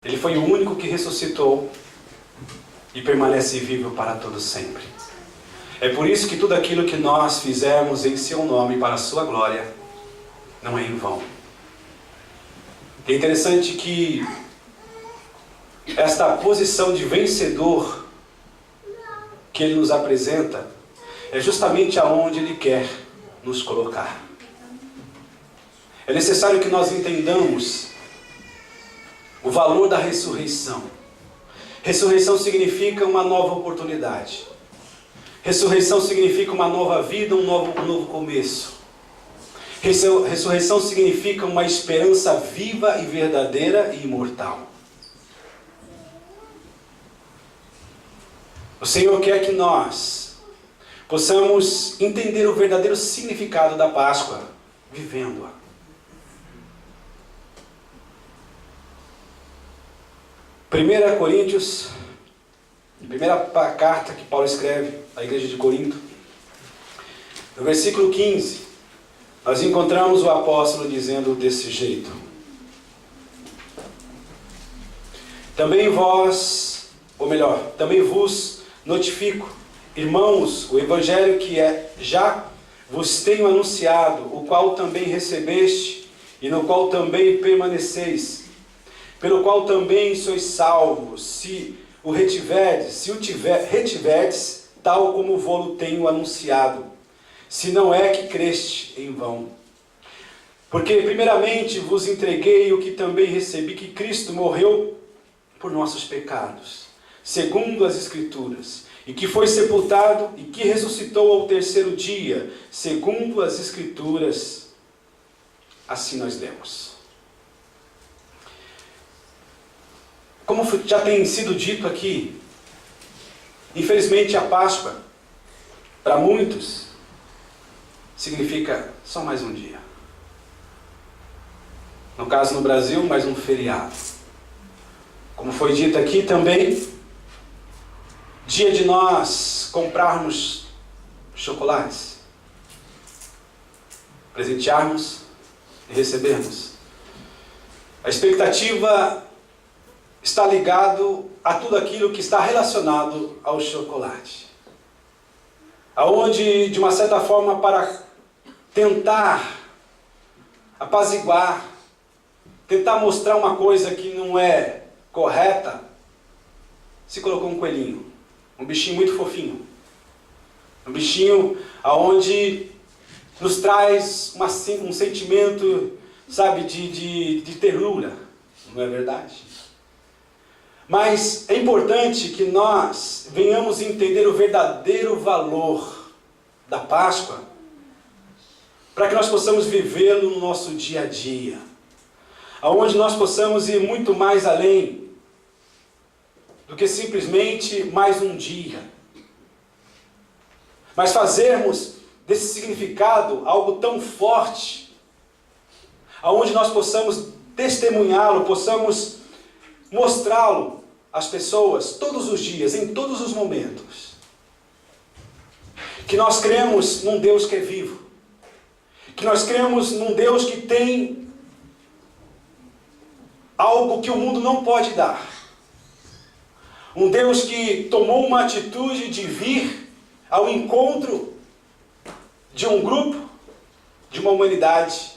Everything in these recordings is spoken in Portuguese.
Ele foi o único que ressuscitou e permanece vivo para todo sempre. É por isso que tudo aquilo que nós fizermos em seu nome para a sua glória não é em vão. É interessante que esta posição de vencedor que ele nos apresenta é justamente aonde ele quer nos colocar. É necessário que nós entendamos o valor da ressurreição. Ressurreição significa uma nova oportunidade. Ressurreição significa uma nova vida, um novo começo. Ressurreição significa uma esperança viva e verdadeira e imortal. O Senhor quer que nós possamos entender o verdadeiro significado da Páscoa, vivendo-a. Primeira Coríntios, primeira carta que Paulo escreve à igreja de Corinto, no versículo 15, nós encontramos o apóstolo dizendo desse jeito: também vos notifico, irmãos, o evangelho que já vos tenho anunciado, o qual também recebeste, e no qual também permaneceis, pelo qual também sois salvos, se o retiverdes, retiverdes, tal como vou-lo tenho anunciado, se não é que creste em vão. Porque primeiramente vos entreguei o que também recebi, que Cristo morreu por nossos pecados, segundo as Escrituras, e que foi sepultado e que ressuscitou ao terceiro dia, segundo as Escrituras. Assim nós lemos. Como já tem sido dito aqui, infelizmente a Páscoa, para muitos, significa só mais um dia. No caso no Brasil, mais um feriado. Como foi dito aqui também, dia de nós comprarmos chocolates, presentearmos e recebermos. A expectativa está ligado a tudo aquilo que está relacionado ao chocolate. Aonde, de uma certa forma, para tentar apaziguar, tentar mostrar uma coisa que não é correta, se colocou um coelhinho, um bichinho muito fofinho. Um bichinho aonde nos traz um sentimento, sabe, de ternura, não é verdade? Mas é importante que nós venhamos entender o verdadeiro valor da Páscoa, para que nós possamos vivê-lo no nosso dia a dia, aonde nós possamos ir muito mais além do que simplesmente mais um dia, mas fazermos desse significado algo tão forte, aonde nós possamos testemunhá-lo, possamos mostrá-lo às pessoas todos os dias, em todos os momentos. Que nós cremos num Deus que é vivo. Que nós cremos num Deus que tem algo que o mundo não pode dar. Um Deus que tomou uma atitude de vir ao encontro de um grupo, de uma humanidade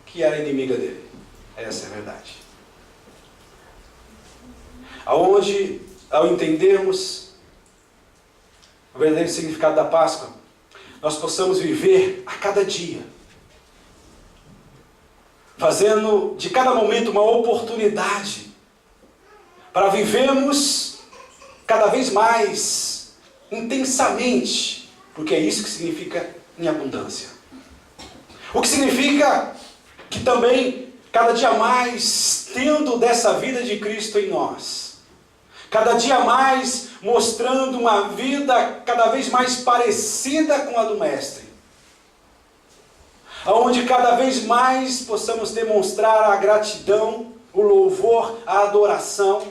que era inimiga dele. Essa é a verdade. Aonde, ao entendermos o verdadeiro significado da Páscoa, nós possamos viver a cada dia, fazendo de cada momento uma oportunidade para vivermos cada vez mais intensamente, porque é isso que significa em abundância. O que significa que também, cada dia mais, tendo dessa vida de Cristo em nós, cada dia mais mostrando uma vida cada vez mais parecida com a do Mestre, aonde cada vez mais possamos demonstrar a gratidão, o louvor, a adoração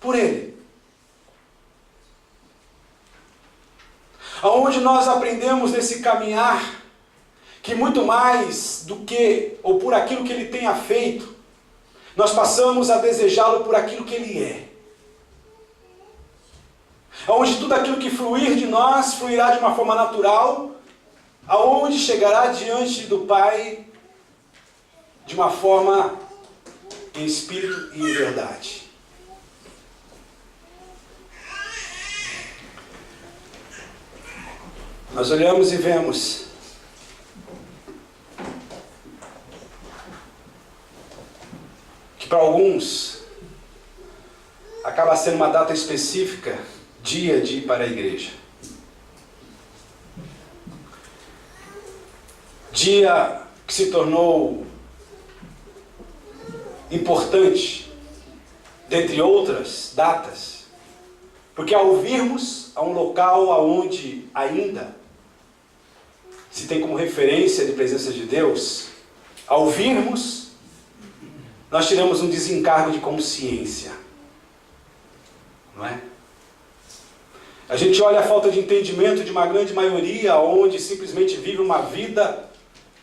por Ele. Aonde nós aprendemos nesse caminhar que muito mais do que, ou por aquilo que Ele tenha feito, nós passamos a desejá-lo por aquilo que Ele é. Onde tudo aquilo que fluir de nós, fluirá de uma forma natural, aonde chegará diante do Pai de uma forma em espírito e em verdade. Nós olhamos e vemos que para alguns acaba sendo uma data específica, dia de ir para a igreja. Dia que se tornou importante, dentre outras datas, porque ao virmos a um local aonde ainda se tem como referência de presença de Deus, ao virmos, nós tiramos um desencargo de consciência, não é? A gente olha a falta de entendimento de uma grande maioria, onde simplesmente vive uma vida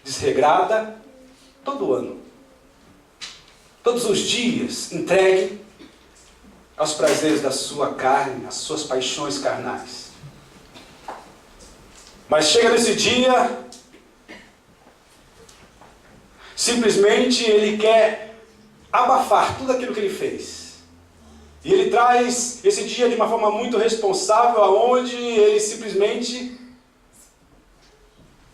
desregrada, todo ano, todos os dias, entregue aos prazeres da sua carne, às suas paixões carnais. Mas chega nesse dia, simplesmente ele quer abafar tudo aquilo que ele fez. E ele traz esse dia de uma forma muito responsável, aonde ele simplesmente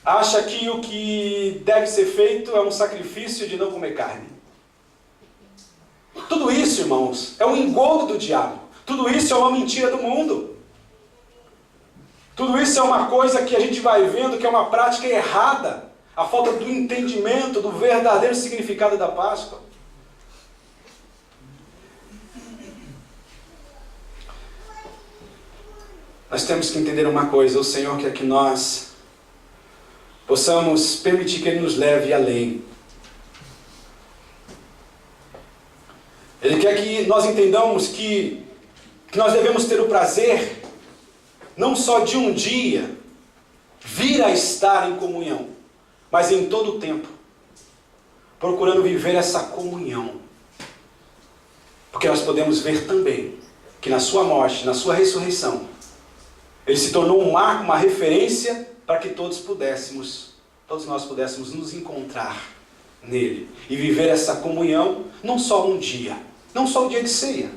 acha que o que deve ser feito é um sacrifício de não comer carne. Tudo isso, irmãos, é um engodo do diabo. Tudo isso é uma mentira do mundo. Tudo isso é uma coisa que a gente vai vendo que é uma prática errada. A falta do entendimento do verdadeiro significado da Páscoa. Nós temos que entender uma coisa: o Senhor quer que nós possamos permitir que Ele nos leve além. Ele quer que nós entendamos que nós devemos ter o prazer, não só de um dia, vir a estar em comunhão, mas em todo o tempo, procurando viver essa comunhão. Porque nós podemos ver também que na sua morte, na sua ressurreição, Ele se tornou um marco, uma referência para que todos nós pudéssemos nos encontrar nele e viver essa comunhão, não só um dia, não só o dia de ceia,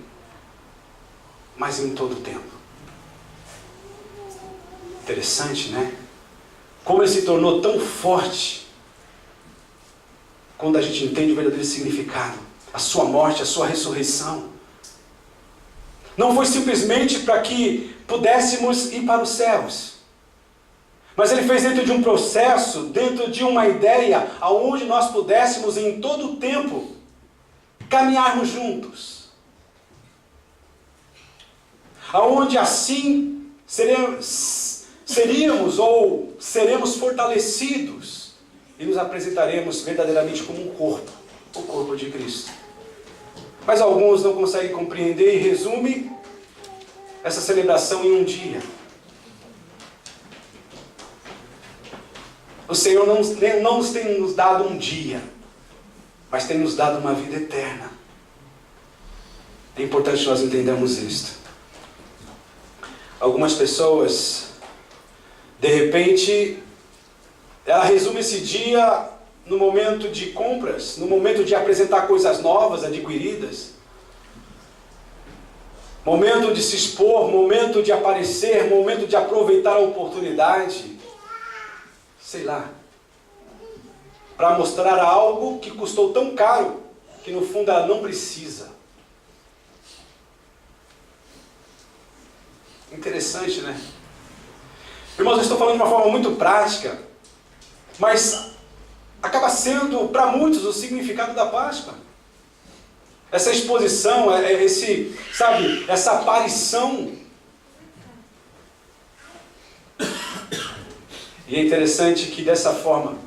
mas em todo o tempo. Interessante, né? Como ele se tornou tão forte quando a gente entende o verdadeiro significado, a sua morte, a sua ressurreição. Não foi simplesmente para que pudéssemos ir para os céus, mas ele fez dentro de um processo, dentro de uma ideia, aonde nós pudéssemos em todo o tempo caminharmos juntos, aonde assim seríamos ou seremos fortalecidos e nos apresentaremos verdadeiramente como um corpo, o corpo de Cristo. Mas alguns não conseguem compreender e resumem essa celebração em um dia. O Senhor não nos tem nos dado um dia, mas tem nos dado uma vida eterna. É importante nós entendermos isto. Algumas pessoas, de repente, ela resume esse dia no momento de compras, no momento de apresentar coisas novas, adquiridas, momento de se expor, momento de aparecer, momento de aproveitar a oportunidade, sei lá, para mostrar algo que custou tão caro, que no fundo ela não precisa. Interessante, né? Irmãos, eu estou falando de uma forma muito prática, mas acaba sendo para muitos o significado da Páscoa. Essa exposição, essa aparição. E é interessante que dessa forma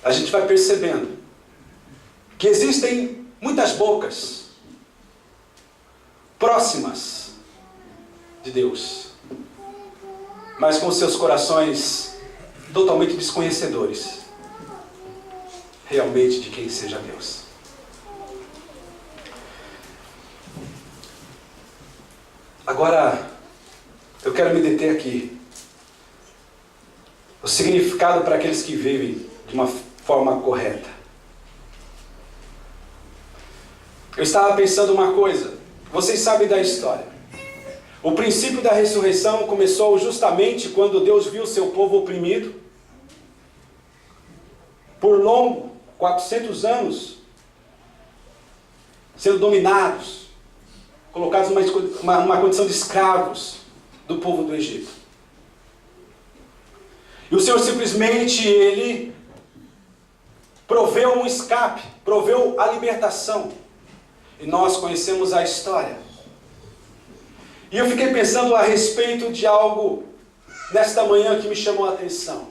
a gente vai percebendo que existem muitas bocas próximas de Deus, mas com seus corações totalmente desconhecedores. realmente de quem seja Deus. Agora, eu quero me deter aqui. O significado para aqueles que vivem de uma forma correta. Eu estava pensando uma coisa. Vocês sabem da história. O princípio da ressurreição começou justamente quando Deus viu seu povo oprimido. Por longo, 400 anos, sendo dominados, colocados numa condição de escravos do povo do Egito. E o Senhor simplesmente, Ele proveu um escape, proveu a libertação. E nós conhecemos a história. E eu fiquei pensando a respeito de algo nesta manhã que me chamou a atenção.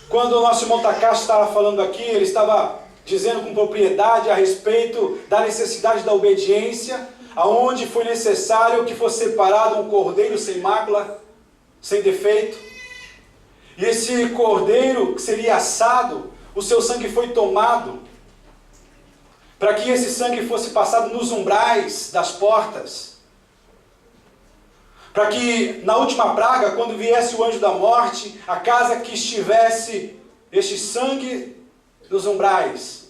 Quando o nosso irmão Takashi estava falando aqui, ele estava dizendo com propriedade a respeito da necessidade da obediência, aonde foi necessário que fosse separado um cordeiro sem mácula, sem defeito. E esse cordeiro que seria assado, o seu sangue foi tomado, para que esse sangue fosse passado nos umbrais das portas, para que na última praga, quando viesse o anjo da morte, a casa que estivesse este sangue nos umbrais,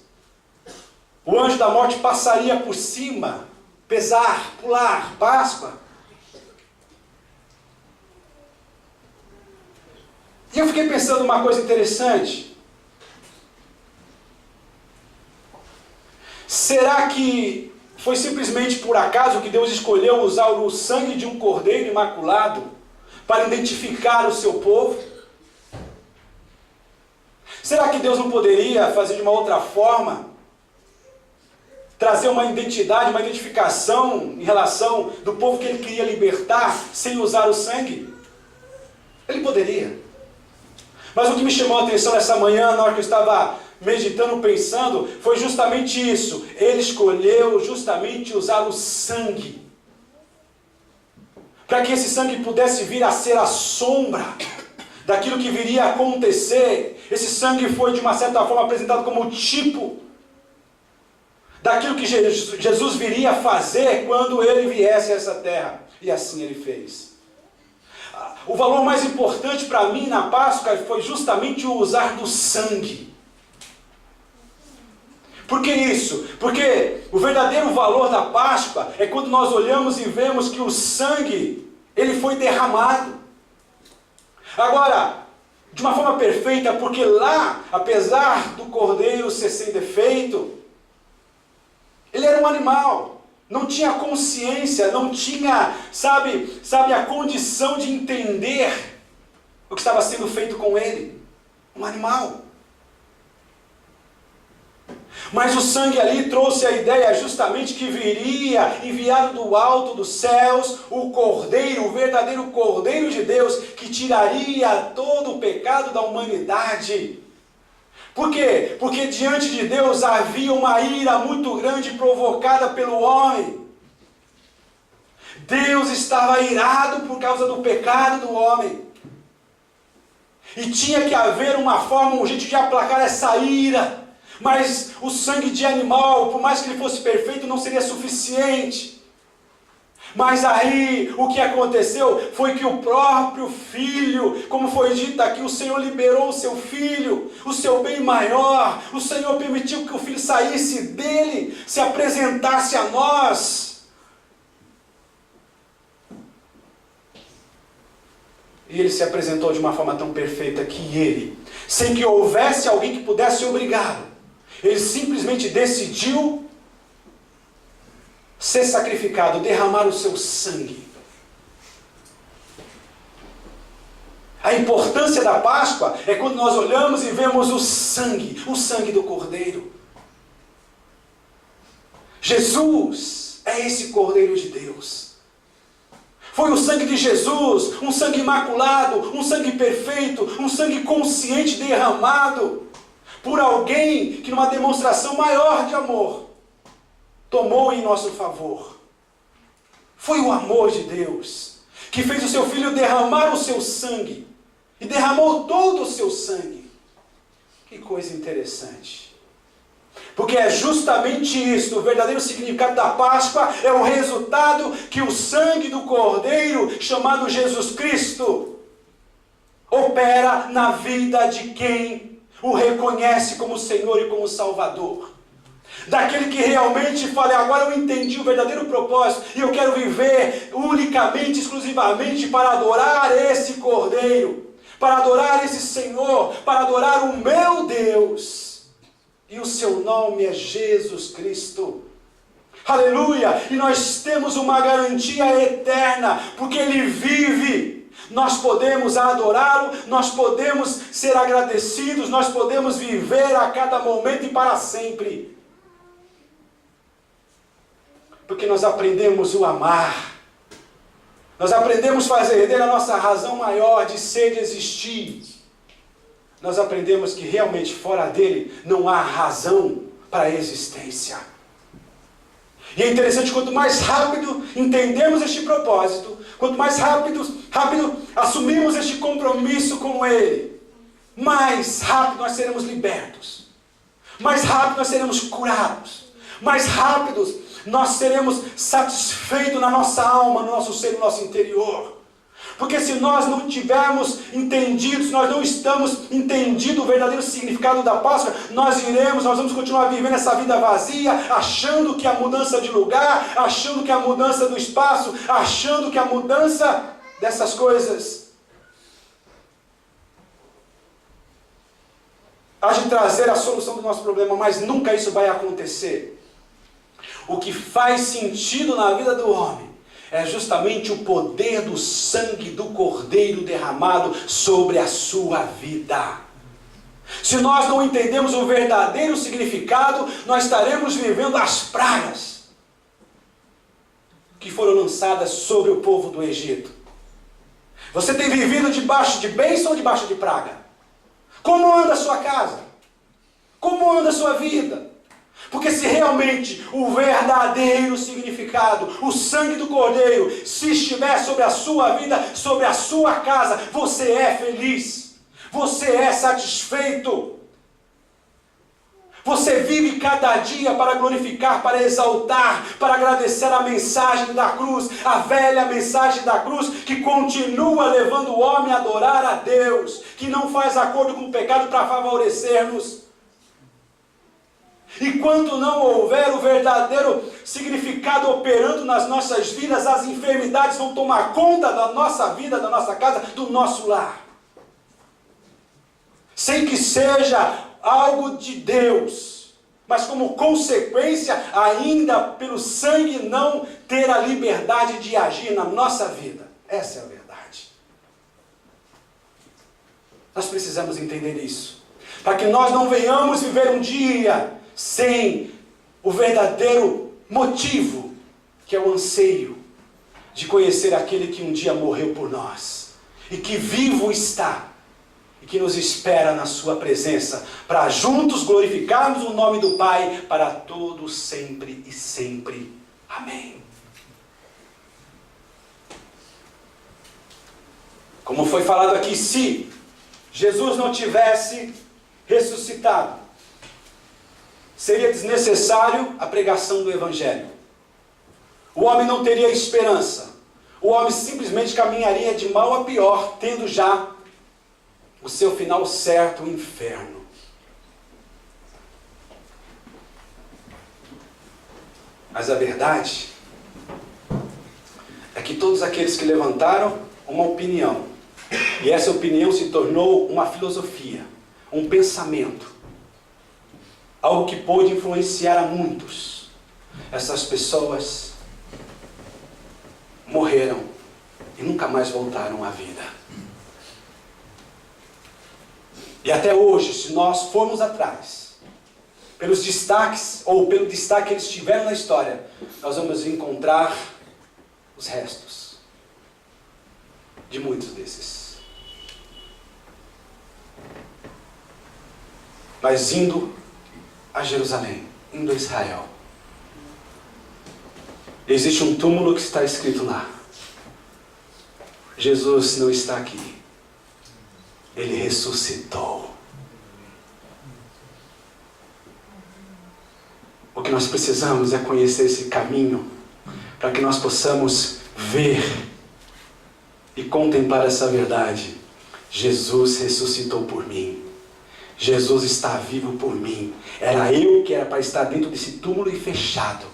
o anjo da morte passaria por cima, pesar, pular, Páscoa. E eu fiquei pensando uma coisa interessante. Será que foi simplesmente por acaso que Deus escolheu usar o sangue de um cordeiro imaculado para identificar o seu povo? Será que Deus não poderia fazer de uma outra forma? Trazer uma identidade, uma identificação em relação do povo que Ele queria libertar sem usar o sangue? Ele poderia. Mas o que me chamou a atenção nessa manhã, na hora que eu estava meditando, pensando, foi justamente isso. Ele escolheu justamente usar o sangue, para que esse sangue pudesse vir a ser a sombra daquilo que viria a acontecer. Esse sangue foi de uma certa forma apresentado como tipo daquilo que Jesus viria a fazer quando Ele viesse a essa terra. E assim Ele fez. O valor mais importante para mim na Páscoa foi justamente o usar do sangue. Por que isso? Porque o verdadeiro valor da Páscoa é quando nós olhamos e vemos que o sangue, ele foi derramado. Agora, de uma forma perfeita, porque lá, apesar do cordeiro ser sem defeito, ele era um animal, não tinha consciência, não tinha, sabe, a condição de entender o que estava sendo feito com ele. Um animal. Mas o sangue ali trouxe a ideia justamente que viria, enviado do alto dos céus, o Cordeiro, o verdadeiro Cordeiro de Deus, que tiraria todo o pecado da humanidade. Por quê? Porque diante de Deus havia uma ira muito grande provocada pelo homem. Deus estava irado por causa do pecado do homem. E tinha que haver uma forma, um jeito de aplacar essa ira. Mas o sangue de animal, por mais que ele fosse perfeito, não seria suficiente. Mas aí, o que aconteceu foi que o próprio Filho, como foi dito aqui, o Senhor liberou o seu Filho, o seu bem maior. O Senhor permitiu que o Filho saísse dele, se apresentasse a nós. E ele se apresentou de uma forma tão perfeita que ele, sem que houvesse alguém que pudesse obrigá-lo, ele simplesmente decidiu ser sacrificado, derramar o seu sangue. A importância da Páscoa é quando nós olhamos e vemos o sangue do Cordeiro. Jesus é esse Cordeiro de Deus. Foi o sangue de Jesus, um sangue imaculado, um sangue perfeito, um sangue consciente derramado por alguém que numa demonstração maior de amor tomou em nosso favor. Foi o amor de Deus que fez o seu Filho derramar o seu sangue, e derramou todo o seu sangue, Que coisa interessante. Porque é justamente isso, o verdadeiro significado da Páscoa é o resultado que o sangue do Cordeiro, chamado Jesus Cristo, opera na vida de quem o reconhece como Senhor e como Salvador. Daquele que realmente fala, agora eu entendi o verdadeiro propósito e eu quero viver unicamente, exclusivamente para adorar esse Cordeiro, para adorar esse Senhor, para adorar o meu Deus. E o seu nome é Jesus Cristo. Aleluia! E nós temos uma garantia eterna, porque Ele vive. Nós podemos adorá-lo, nós podemos ser agradecidos, nós podemos viver a cada momento e para sempre. Porque nós aprendemos o amar. Nós aprendemos a fazer dele a nossa razão maior de ser e de existir. Nós aprendemos que realmente fora dele não há razão para a existência. E é interessante, quanto mais rápido entendemos este propósito, quanto mais rápido assumimos este compromisso com ele, mais rápido nós seremos libertos, mais rápido nós seremos curados, mais rápidos nós seremos satisfeitos na nossa alma, no nosso ser, no nosso interior. Porque se nós não tivermos entendido, se nós não estamos entendido o verdadeiro significado da Páscoa, nós vamos continuar vivendo essa vida vazia, achando que a mudança de lugar, achando que a mudança do espaço, achando que a mudança dessas coisas há de trazer a solução do nosso problema, mas nunca isso vai acontecer. O que faz sentido na vida do homem é justamente o poder do sangue do Cordeiro derramado sobre a sua vida. Se nós não entendemos o verdadeiro significado, nós estaremos vivendo as pragas que foram lançadas sobre o povo do Egito. Você tem vivido debaixo de bênção ou debaixo de praga? Como anda a sua casa? Como anda a sua vida? Porque se realmente o verdadeiro significado, o sangue do Cordeiro, se estiver sobre a sua vida, sobre a sua casa, você é feliz, você é satisfeito. Você vive cada dia para glorificar, para exaltar, para agradecer a mensagem da cruz, a velha mensagem da cruz, que continua levando o homem a adorar a Deus, que não faz acordo com o pecado para favorecer-nos. E quando não houver o verdadeiro significado operando nas nossas vidas, as enfermidades vão tomar conta da nossa vida, da nossa casa, do nosso lar. Sem que seja algo de Deus, mas como consequência, ainda pelo sangue não ter a liberdade de agir na nossa vida. Essa é a verdade. Nós precisamos entender isso, para que nós não venhamos viver um dia sem o verdadeiro motivo, que é o anseio de conhecer aquele que um dia morreu por nós, e que vivo está, e que nos espera na sua presença, para juntos glorificarmos o nome do Pai, para todos, sempre e sempre. Amém. Como foi falado aqui, se Jesus não tivesse ressuscitado, seria desnecessário a pregação do Evangelho. O homem não teria esperança. O homem simplesmente caminharia de mal a pior, tendo já o seu final certo, o inferno. Mas a verdade é que todos aqueles que levantaram uma opinião, e essa opinião se tornou uma filosofia, um pensamento, algo que pôde influenciar a muitos, essas pessoas morreram e nunca mais voltaram à vida. E até hoje, se nós formos atrás, pelos destaques, ou pelo destaque que eles tiveram na história, nós vamos encontrar os restos de muitos desses. Mas indo a Jerusalém, indo a Israel, existe um túmulo que está escrito lá: Jesus não está aqui, Ele ressuscitou. que nós precisamos é conhecer esse caminho, para que nós possamos ver e contemplar essa verdade. Jesus ressuscitou por mim. Jesus está vivo por mim. Era eu que era para estar dentro desse túmulo e fechado.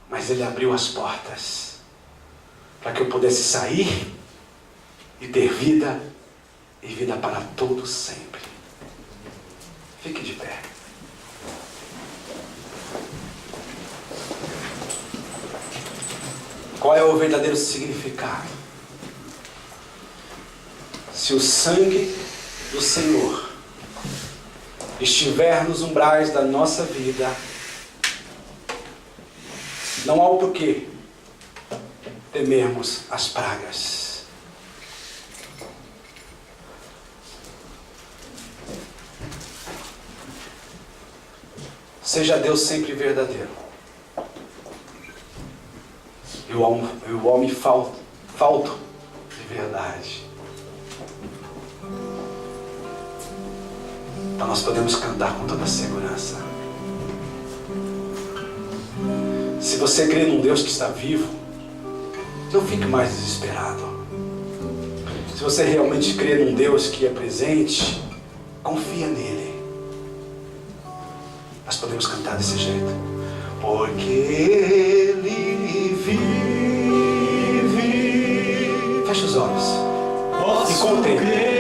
Mas Ele abriu as portas para que eu pudesse sair e ter vida, e vida para todos sempre. Fique de pé. Qual é o verdadeiro significado? Se o sangue do Senhor estiver nos umbrais da nossa vida, não há o porquê temermos as pragas. Seja Deus sempre verdadeiro. E o homem falto de verdade. Então nós podemos cantar com toda segurança. Se você crê num Deus que está vivo, não fique mais desesperado. Se você realmente crê num Deus que é presente, confia nele. Nós podemos cantar desse jeito. Porque Ele vive. Feche os olhos. E contemple.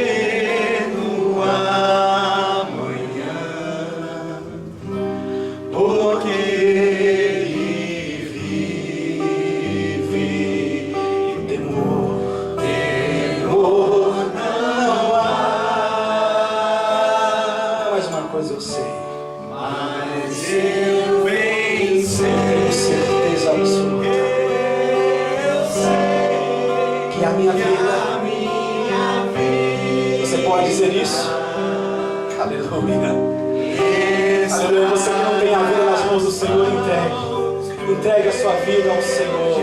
Entregue a sua vida ao Senhor.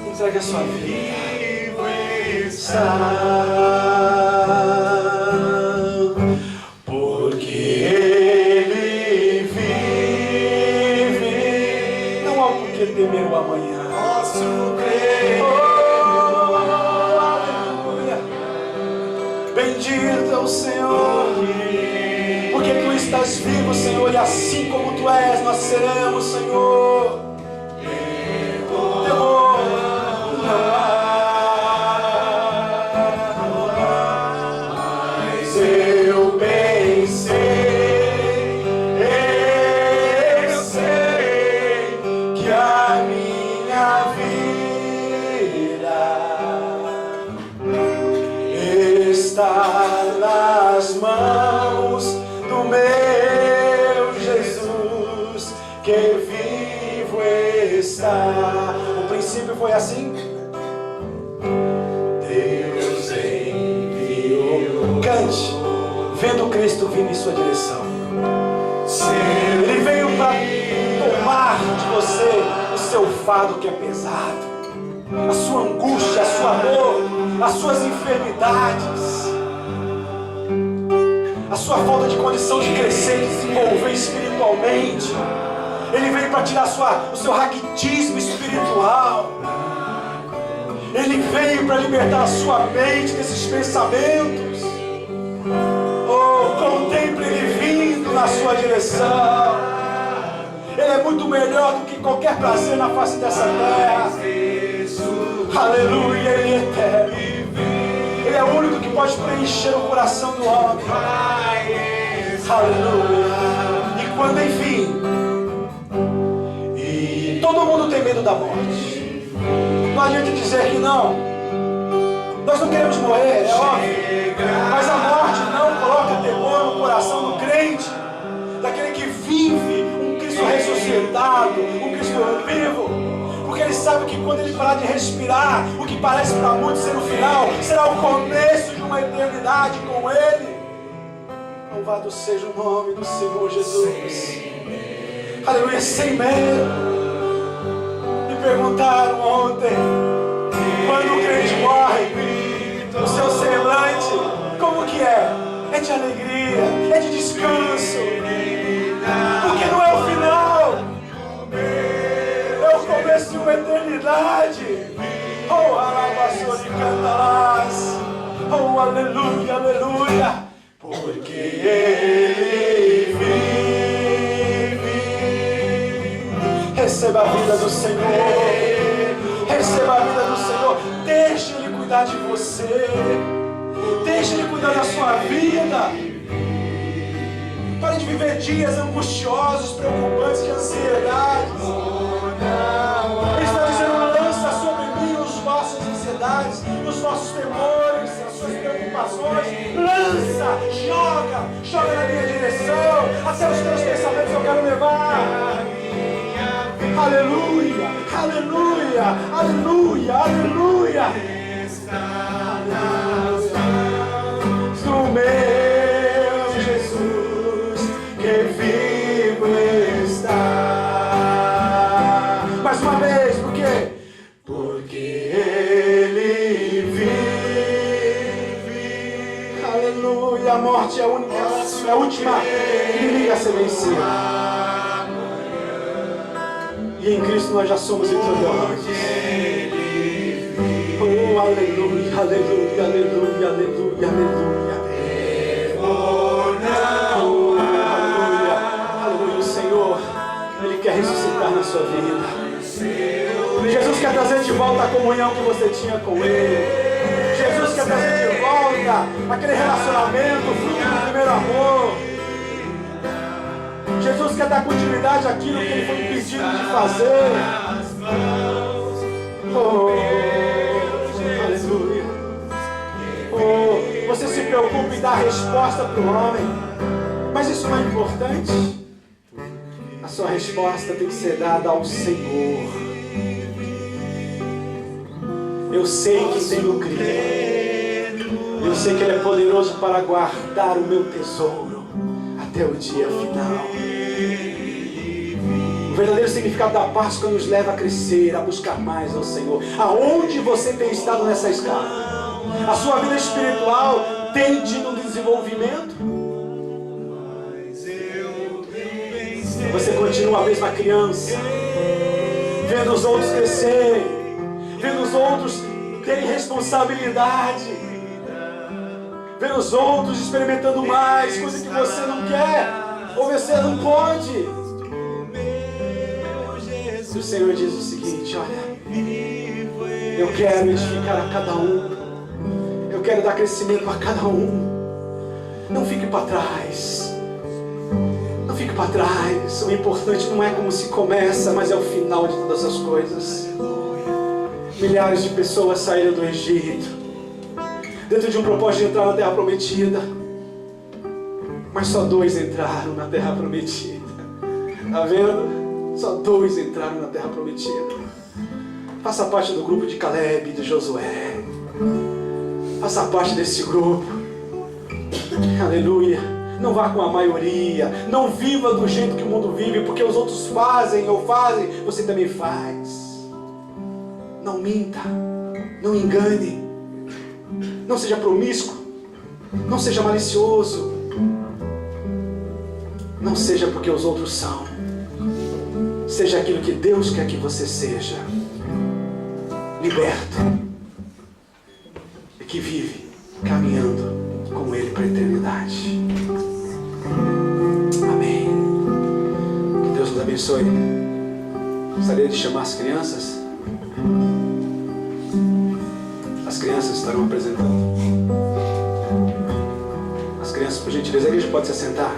Entregue a sua vida. Porque Ele vive. Não há por que temer o amanhã. Posso crer. Aleluia. Bendito é o Senhor. Porque Tu estás vivo, Senhor, e assim como Tu és, nós seremos, Senhor. Temor não há. Mas eu bem sei, eu sei que a minha vida está nas mãos do meu Jesus, que vivo está. O princípio foi assim. Deus enviou. Cante, vendo Cristo vindo em sua direção. Ele veio para tomar de você o seu fardo que é pesado, a sua angústia, a sua dor, as suas enfermidades, a sua falta de condição de crescer e desenvolver espiritualmente. Ele veio para tirar o seu raquitismo espiritual. Ele veio para libertar a sua mente desses pensamentos. Oh, contemple Ele vindo na sua direção. Ele é muito melhor do que qualquer prazer na face dessa terra. Aleluia, Ele é eterno. Ele é o único que pode preencher o coração do homem. Aleluia. E quando enfim, todo mundo tem medo da morte. Não adianta dizer que não. Nós não queremos morrer, é óbvio. Mas a morte não coloca temor no coração do crente, daquele que vive um Cristo ressuscitado, um Cristo vivo. Porque ele sabe que quando ele parar de respirar, o que parece para muitos ser o final, será o começo de uma eternidade com Ele. Louvado seja o nome do Senhor Jesus. Aleluia, sem medo. Me perguntaram ontem, quando o crente morre, o seu semblante, como que é? É de alegria, é de descanso. Porque não é o final. autoridade. Oh, alabaçori cantarás. Oh, aleluia, aleluia. Porque Ele vive. Receba a vida do Senhor. Receba a vida do Senhor. Deixe Ele cuidar de você. Deixe Ele cuidar da sua vida. Pare de viver dias angustiosos, preocupantes, de ansiedades. Ele está dizendo: lança sobre mim as vossas ansiedades, os vossos temores, as suas preocupações. Lança, joga na minha direção. Até os teus pensamentos eu quero levar. Aleluia, aleluia, aleluia, aleluia. Está nas mãos do meu Jesus, que vivo está. Mais uma vez, por quê? Porque Ele vive. Aleluia, a morte é a única, é a última inimiga a ser vencida. E em Cristo nós já somos vitoriosos. Oh, aleluia, aleluia, aleluia, aleluia, aleluia. Oh, aleluia, aleluia. O Senhor, Ele quer ressuscitar na sua vida. Jesus quer trazer de volta a comunhão que você tinha com Ele. Jesus quer trazer de volta aquele relacionamento, fruto do primeiro amor. Jesus quer dar continuidade àquilo que Ele foi impedido de fazer. Oh, aleluia. Oh, você se preocupa em dar resposta para o homem, mas isso não é importante. A sua resposta tem que ser dada ao Senhor. Eu sei que tenho crido. Eu sei que Ele é poderoso para guardar o meu tesouro até o dia final. O verdadeiro significado da Páscoa nos leva a crescer, a buscar mais ao Senhor. Aonde você tem estado nessa escala? A sua vida espiritual tem tido um desenvolvimento? Você continua a mesma criança, vendo os outros crescerem, vendo os outros terem responsabilidade, vendo os outros experimentando mais, coisa que você não quer, ou você não pode. O Senhor diz o seguinte: olha, eu quero edificar a cada um, eu quero dar crescimento a cada um. Não fique para trás, não fique para trás. O importante não é como se começa, mas é o final de todas as coisas. Milhares de pessoas saíram do Egito dentro de um propósito de entrar na terra prometida, mas só 2 entraram na terra prometida. Está vendo? Só 2 entraram na terra prometida. Faça parte do grupo de Caleb e de Josué. Faça parte desse grupo. Aleluia. Não vá com a maioria. Não viva do jeito que o mundo vive, porque os outros fazem ou fazem, você também faz. Não minta. Não engane. Não seja promíscuo. Não seja malicioso. Não seja porque os outros são. Seja aquilo que Deus quer que você seja. Liberto. E que vive caminhando com Ele para a eternidade. Amém. Que Deus nos abençoe. Gostaria de chamar as crianças. As crianças estarão apresentando. As crianças, por gentileza, a igreja pode se assentar.